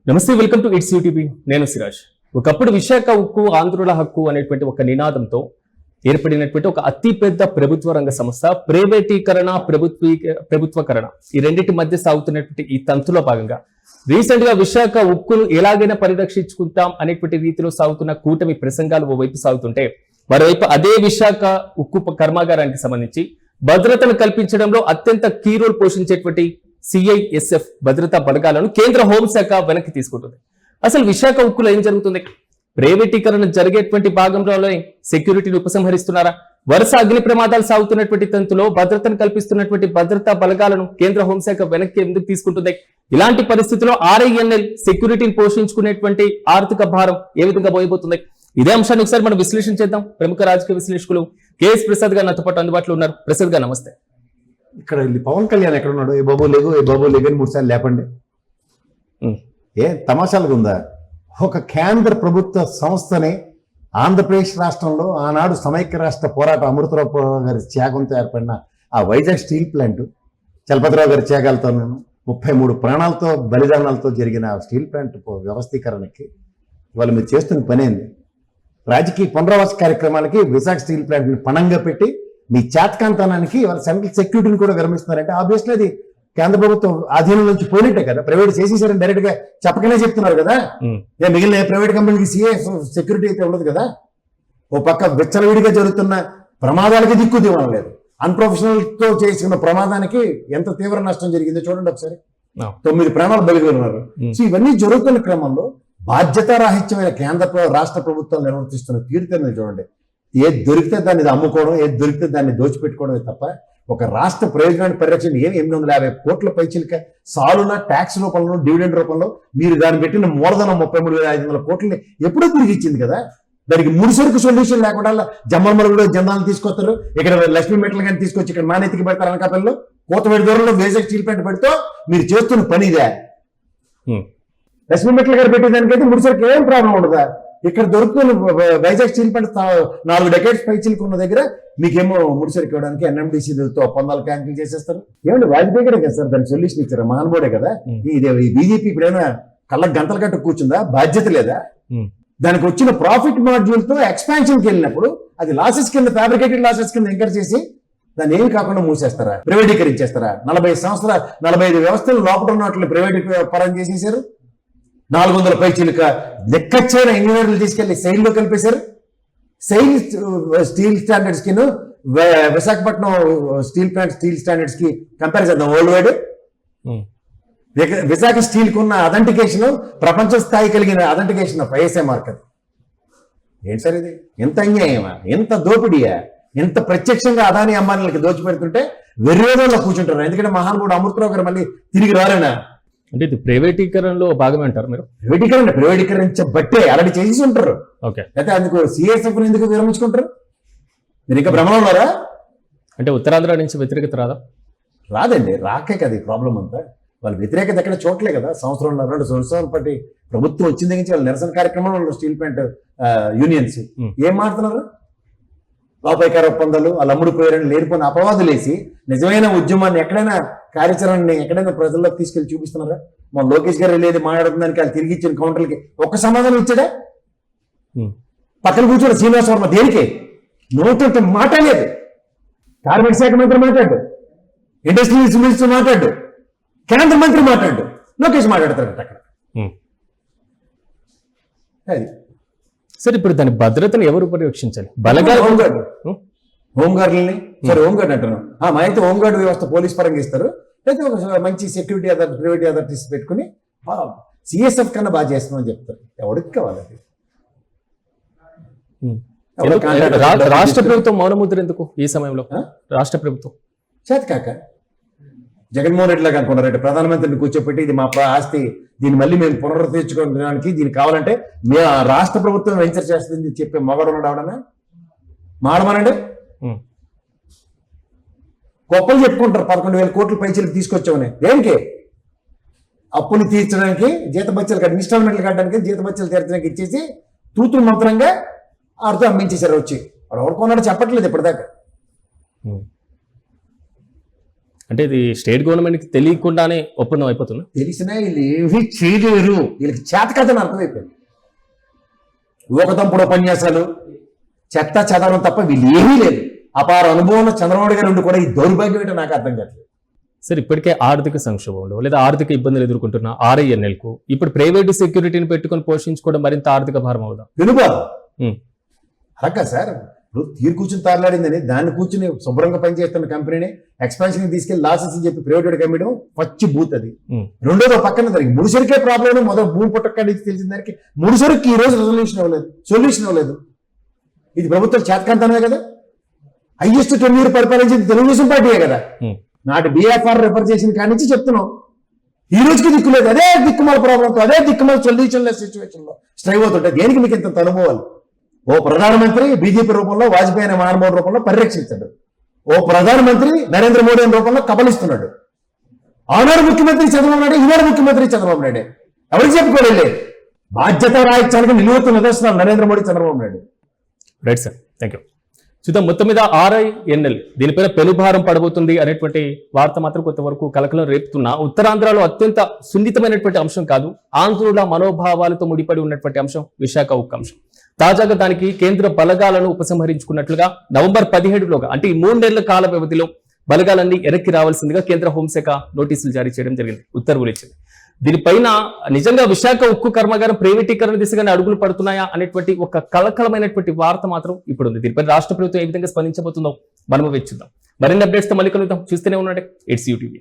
నమస్తే, welcome to it's యూటీబీ. నేను సిరాజ్. ఒకప్పుడు విశాఖ ఉక్కు ఆంధ్రుల హక్కు అనేటువంటి ఒక నినాదంతో ఏర్పడినటువంటి ఒక అతిపెద్ద ప్రభుత్వ రంగ సంస్థ ప్రైవేటీకరణ, ప్రభుత్వకరణ ఈ రెండింటి మధ్య సాగుతున్నటువంటి ఈ తంతులో భాగంగా రీసెంట్ గా విశాఖ ఉక్కును ఎలాగైనా పరిరక్షించుకుంటాం అనేటువంటి రీతిలో సాగుతున్న కూటమి ప్రసంగాలు ఓవైపు సాగుతుంటే, మరోవైపు అదే విశాఖ ఉక్కు కర్మాగారానికి సంబంధించి భద్రతను కల్పించడంలో అత్యంత కీ రోల్ పోషించేటువంటి సిఐఎస్ఎఫ్ భద్రతా బలగాలను కేంద్ర హోంశాఖ వెనక్కి తీసుకుంటుంది. అసలు విశాఖ ఉక్కులో ఏం జరుగుతుంది? ప్రైవేటీకరణ జరిగేటువంటి భాగంలో సెక్యూరిటీని ఉపసంహరిస్తున్నారా? వరుస అగ్ని ప్రమాదాలు సాగుతున్నటువంటి తంతులో భద్రతను కల్పిస్తున్నటువంటి భద్రతా బలగాలను కేంద్ర హోంశాఖ వెనక్కి ఎందుకు తీసుకుంటుంది? ఇలాంటి పరిస్థితుల్లో ఆర్ఐఎన్ఎల్ సెక్యూరిటీని పోషించుకునేటువంటి ఆర్థిక భారం ఏ విధంగా పోయిపోతుంది? ఇదే అంశాన్ని ఒకసారి మనం విశ్లేషణ చేద్దాం. ప్రముఖ రాజకీయ విశ్లేషకులు కేఎస్ ప్రసాద్ గారు నాతో పాటు అందుబాటులో ఉన్నారు. ప్రసాద్ గారు నమస్తే. ఇక్కడ పవన్ కళ్యాణ్ ఎక్కడ ఉన్నాడు? ఏ బాబు లేగు అని 3 సార్లు లేపండి. ఏ తమాషాలుగా ఉందా? ఒక కేంద్ర ప్రభుత్వ సంస్థని ఆంధ్రప్రదేశ్ రాష్ట్రంలో ఆనాడు సమైక్య రాష్ట్ర పోరాట అమృతరావు గారి త్యాగంతో ఏర్పడిన ఆ వైజాగ్ స్టీల్ ప్లాంట్, చలపతిరావు గారి త్యాగాలతో 33 ప్రాణాలతో బలిదానాలతో జరిగిన స్టీల్ ప్లాంట్ వ్యవస్థీకరణకి ఇవాళ మీరు చేస్తున్న పని ఏంది? రాజకీయ పునరావాస కార్యక్రమాలకి విశాఖ స్టీల్ ప్లాంట్ని పణంగా పెట్టి మీ చేతకాంతనానికి ఇవాళ సెంట్రల్ సెక్యూరిటీని కూడా విరమిస్తున్నారంటే ఆబ్వియస్లీ అది కేంద్ర ప్రభుత్వం ఆధీనం నుంచి పోయినట్టే కదా. ప్రైవేట్ చేసేసారని డైరెక్ట్ గా చెప్పకనే చెప్తున్నారు కదా. మిగిలిన ప్రైవేట్ కంపెనీకి సిఏ సెక్యూరిటీ అయితే ఉండదు కదా. ఓ పక్క విచ్చలవిడిగా జరుగుతున్న ప్రమాదాలకి దిక్కు దివ్వడం లేదు. అన్ప్రొఫెషనల్ తో చేసిన ప్రమాదానికి ఎంత తీవ్ర నష్టం జరిగిందో చూడండి ఒకసారి. 9 ప్రాణాలు బలిగొన్నారు. సో ఇవన్నీ జరుగుతున్న క్రమంలో బాధ్యతారాహిత్యమైన కేంద్ర రాష్ట్ర ప్రభుత్వాలు నిర్వర్తిస్తున్న తీరుతెన్నులు చూడండి. ఏది దొరికితే దాన్ని అమ్ముకోవడం, ఏది దొరికితే దాన్ని దోచిపెట్టుకోవడమే తప్ప ఒక రాష్ట్ర ప్రయోజనాన్ని పరిరక్షణ 850 కోట్ల పైచిలక సాలున ట్యాక్స్ రూపంలో, డివిడెండ్ రూపంలో మీరు దాన్ని పెట్టిన మూలధనం 33,500 కోట్లని ఎప్పుడో తిరిగి ఇచ్చింది కదా. దానికి ముడిసరుకు సొల్యూషన్ లేకుండా జమ్మలమరుగులో జనాలను తీసుకొస్తారు. ఇక్కడ లక్ష్మీ మెట్ల కానీ తీసుకొచ్చి ఇక్కడ మానెత్తికి పెడతారు. అనకాపల్లిలో కోతవేడి దూరంలో వేసే స్టీల్ ప్లాంట్ పెడితే మీరు చేస్తున్న పని ఇదే. లక్ష్మీ మెట్ల గారు పెట్టేదానికైతే ముడిసరుకు ఏం ప్రాబ్లం ఉండదా? ఇక్కడ దొరుకుతున్న వైజాగ్ స్టీల్ ప్లాంట్ 4 డెకేడ్స్ పైచిలకు ఉన్న దగ్గర మీకేమో ముడిసరికి ఇవ్వడానికి ఎన్ఎండిసితో ఒప్పందాలు క్యాన్సిల్ చేసేస్తారు. ఏమంటే వాజ్పేయి గారే కదా సార్ దానికి సొల్యూషన్ ఇచ్చారు, మహానుభావుడే కదా. ఈ బీజేపీ ఇప్పుడైనా కళ్ళకు గంటల కట్టు కూర్చుందా? బాధ్యత లేదా? దానికి వచ్చిన ప్రాఫిట్ మాడ్యూల్ తో ఎక్స్పాన్షన్కి వెళ్ళినప్పుడు అది లాసెస్ కింద, ఫ్యాబ్రికేటెడ్ లాసెస్ కింద ఎంకర్ చేసి దాన్ని ఏమి కాకుండా మూసేస్తారా? ప్రైవేటీకరించేస్తారా? 40 సంవత్సరాలు 45 వ్యవస్థలు లోపల ఉన్న వాటిని ప్రైవేట్ పరం చేసేసారు. 400 పైచీలక లెక్కచ్చైన ఇంజనీర్లు తీసుకెళ్లి సెయిల్లో కలిపేశారు. సెయిల్ స్టీల్ స్టాండర్డ్స్ కి Visakhapatnam steel plant steel standards కి కంపేర్ చేద్దాం. వరల్డ్ వైడ్ విశాఖ స్టీల్ కు ఉన్న అథెంటికేషన్ ప్రపంచ స్థాయి కలిగిన అథెంటికేషన్ ఆఫ్ ఐఎస్ఐ మార్కెట్. ఏంటి సార్ ఇది? ఎంత అన్యాయమా, ఎంత దోపిడీయా? ఎంత ప్రత్యక్షంగా అదాని అంబానీలకి దోచిపెడుతుంటే వెర్రేదంలో కూర్చుంటారు. ఎందుకంటే మహానుభావుడు అమృతరావు గారు మళ్ళీ తిరిగి రాలేనా? అంటే ఇది ప్రైవేటీకరణలో భాగమే అంటారు మీరు? ప్రైవేటీకరించబట్టే అలాంటి చేసి ఉంటారు. అయితే అందుకు సిఎస్ఎఫ్ ఎందుకు విరమించుకుంటారు? మీరు ఇంకా భ్రమలో ఉన్నారా? అంటే ఉత్తరాంధ్ర నుంచి వ్యతిరేకత రాదా? రాదండి, రాకే కదా ఈ ప్రాబ్లం అంతా. వాళ్ళ వ్యతిరేకత ఎక్కడ చూడలే కదా. 2 సంవత్సరాల పాటు ప్రభుత్వం వచ్చిన దగ్గర నుంచి వాళ్ళ నిరసన కార్యక్రమంలో స్టీల్ ప్లాంట్ యూనియన్స్ ఏం మారుతున్నారు? లోపైకార ఒప్పందాలు, వాళ్ళు అమ్ముడు పోయారని లేనిపోయిన అపవాదులు వేసి నిజమైన ఉద్యమాన్ని ఎక్కడైనా కార్యాచరణని ఎక్కడైనా ప్రజల్లోకి తీసుకెళ్లి చూపిస్తున్నారా? మన లోకేష్ గారు వెళ్ళేది మాట్లాడుతుందానికి వాళ్ళు తిరిగి ఇచ్చిన కౌంటర్లకి ఒక్క సమాధానం ఇచ్చాడా? పక్కన కూర్చోడు శ్రీనివాస వర్మ దేనికి నోటి మాట లేదు. కార్మిక శాఖ మంత్రి మాట్లాడు, ఇండస్ట్రియల్స్ మినిస్టర్ మాట్లాడు, కేంద్ర మంత్రి మాట్లాడు, లోకేష్ మాట్లాడతారంట అక్కడ. అది సరే, ఇప్పుడు దాని భద్రతను ఎవరు పర్యవేక్షించాలి? హోంగార్డులని. సరే హోంగార్డ్ అంటున్నాం. మా అయితే హోంగార్డ్ వ్యవస్థ పోలీస్ పరంగా ఇస్తారు, అయితే ఒక మంచి సెక్యూరిటీ అథారిటీ, ప్రైవేట్ అథారిటీస్ పెట్టుకుని సిఎస్ఎఫ్ కన్నా బాగా చేస్తామని చెప్తారు. ఎవరికి కావాలి? రాష్ట్ర ప్రభుత్వం మౌనముద్ర ఎందుకు ఈ సమయంలో? రాష్ట్ర ప్రభుత్వం చేతకాక జగన్మోహన్ రెడ్డి లాగా అనుకున్నారంటే ప్రధానమంత్రిని కూర్చోపెట్టి ఇది మా ఆస్తి, దీన్ని మళ్ళీ మేము పునరుద్ధరించుకోవడానికి దీనికి కావాలంటే మేము రాష్ట్ర ప్రభుత్వం వెంచర్ చేస్తుంది చెప్పే మొగడు ఉన్నాడు. అవడనా మాడమనండి. గొప్పలు చెప్పుకుంటారు 11,000 కోట్ల పైచీలకు తీసుకొచ్చామని. దేనికి? అప్పుని తీర్చడానికి, జీతబత్యాలు కట్టి ఇన్స్టాల్మెంట్లు కట్టడానికి, జీతబత్యాలు తీర్చడానికి ఇచ్చేసి తూతు మంత్రంగా ఆడితో అమ్మించేశారు. వచ్చి వాడు ఎవరు కొన్నాడు చెప్పట్లేదు ఇప్పటిదాకా. అంటే ఇది స్టేట్ గవర్నమెంట్ కి తెలియకుండానే ఒప్పందం అయిపోతుందా? తెలిసినా వీళ్ళు ఏమీ చేయలేరు, వీళ్ళకి చేతకథని అర్థమైపోయింది. యువకతంపుడు ఉపన్యాసాలు, చెత్త చదవడం తప్ప వీళ్ళు ఏమీ లేదు. అపార అనుభవం ఉన్న చంద్రబాబు గారు ఉండి కూడా ఈ దౌర్భాగ్యం ఏంటో నాకు అర్థం కావట్లేదు. సార్, ఇప్పటికే ఆర్థిక సంక్షోభంలో లేదా ఆర్థిక ఇబ్బందులు ఎదుర్కొంటున్న ఆర్ఐఎన్ఎల్కు ఇప్పుడు ప్రైవేట్ సెక్యూరిటీని పెట్టుకొని పోషించుకోవడం మరింత ఆర్థిక భారం అవుదా? వెనుబాదు ఉమ్, అలాగా సార్. ఇప్పుడు తీరు కూర్చుని తారలాడిందని దాన్ని కూర్చుని శుభ్రంగా పనిచేస్తున్న కంపెనీని ఎక్స్పాన్షన్ తీసుకెళ్లి లాసెస్ అని చెప్పి ప్రైవేట్ కమ్మడం పచ్చి బూత్ అది. ఉమ్. రెండోది ఒక పక్కన జరిగింది ముడిసరికే ప్రాబ్లం. మొదలు భూమి పుట్టక్కడి నుంచి తెలిసిన దానికి ముడిసరికి ఈ రోజు సొల్యూషన్ ఇవ్వలేదు. ఇది ప్రభుత్వం చేతకంతనే కదా. హైయెస్ట్ 10 years పరిపాలించింది తెలుగుదేశం పార్టీయే కదా. ఉమ్. నాటి బిఎఫ్ఆర్ రెఫర్ చేసిన కాడి నుంచి చెప్తున్నాం. ఈ రోజుకి దిక్కులేదు. అదే దిక్కుమాల ప్రాబ్లంతో, అదే దిక్కుమాల సొల్యూషన్ లెస్ సిచ్యువేషన్ లో స్ట్రైవ్ అవుతుంటే దేనికి మీకు ఇంత అనుభవాలు? ఓ ప్రధానమంత్రి బీజేపీ రూపంలో, వాజ్పేయి అనే మహానుభావుడు రూపంలో పరిరక్షించాడు. ఓ ప్రధానమంత్రి నరేంద్ర మోడీ అనే రూపంలో కబలిస్తున్నాడు. ఆనాడు ముఖ్యమంత్రి చంద్రబాబు నాయుడు, ఈనాడు ముఖ్యమంత్రి చంద్రబాబు నాయుడు. ఎవరికి చెప్పుకోలేదు. బాధ్యత రాయించడానికి నిలువెత్తు నిదర్శనాలు Narendra Modi, Chandrababu Naidu. Right sir, thank you. చూద్దాం, మొత్తం మీద ఆర్ఐఎన్ఎల్ దీనిపైన పెనుభారం పడబోతుంది అనేటువంటి వార్త మాత్రం కొంతవరకు కలకలం రేపుతున్నా ఉత్తరాంధ్రలో అత్యంత సున్నితమైనటువంటి అంశం కాదు, ఆంధ్రుల మనోభావాలతో ముడిపడి ఉన్నటువంటి అంశం విశాఖ ఉక్కు అంశం. తాజాగా దానికి కేంద్ర బలగాలను ఉపసంహరించుకున్నట్లుగా November 17లోగా, అంటే ఈ 3 నెలల కాల వ్యవధిలో బలగాలన్నీ ఎరక్కి రావాల్సిందిగా కేంద్ర హోంశాఖ నోటీసులు జారీ చేయడం జరిగింది, ఉత్తర్వులు ఇచ్చింది. దీనిపైన నిజంగా విశాఖ ఉక్కు కర్మాగారం ప్రైవేటీకరణ దిశగానే అడుగులు పడుతున్నాయా అనేటువంటి ఒక కలకలమైనటువంటి వార్త మాత్రం ఇప్పుడు ఉంది. దీనిపై రాష్ట్ర ప్రభుత్వం ఏ విధంగా స్పందించబోతుందో మనము వేచి చూద్దాం. మరిన్ని అప్డేట్స్ తో మళ్ళీ కలుద్దాం. చూస్తూనే ఉండండి, ఇట్స్ యూటీవీ.